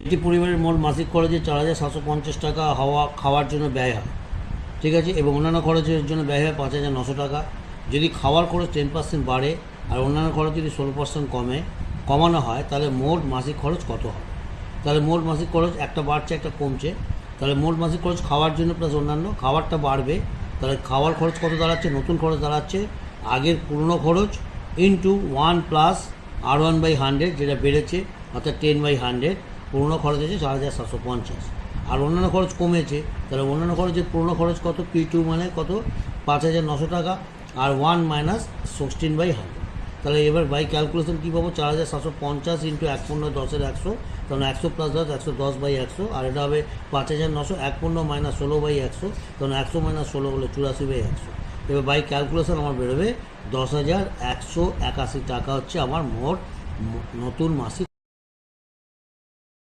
একটি পরিবারের মোট মাসিক খরচে 4,750 টাকা খাওয়ার জন্য ব্যয় হয়, ঠিক আছে, এবং অন্যান্য খরচের জন্য ব্যয় হয় 5,900 টাকা। যদি খাওয়ার খরচ 10% বাড়ে আর অন্যান্য খরচ যদি 16% কমানো হয়, তাহলে মোট মাসিক খরচ কত হয়? তাহলে মোট মাসিক খরচ একটা বাড়ছে একটা কমছে, তাহলে মোট মাসিক খরচ খাওয়ার জন্য প্লাস অন্যান্য, খাওয়ারটা বাড়বে, তাহলে খাওয়ার খরচ কত দাঁড়াচ্ছে? নতুন খরচ দাঁড়াচ্ছে আগের পুরনো খরচ ইন্টু 1 প্লাস R1/100, যেটা বেড়েছে অর্থাৎ 10/100। পুরনো খরচ আছে 4,750 আর অন্যান্য খরচ কমেছে, তাহলে অন্যান্য খরচের পুরনো খরচ কত? P2 মানে কত? 5,900 টাকা আর 1 মাইনাস 16/100। তাহলে এবার বাই ক্যালকুলেশন কী পাবো? 4,750 ইন্টু 1/10 তখন 100 প্লাস 10 110/100, আর এটা হবে 5,900 1 মাইনাস 16/100, তখন 100 মাইনাস 16 হলো 84/100। এবার বাই ক্যালকুলেশন আমার বেরোবে 10,181 টাকা হচ্ছে আমার মোট নতুন মাসিক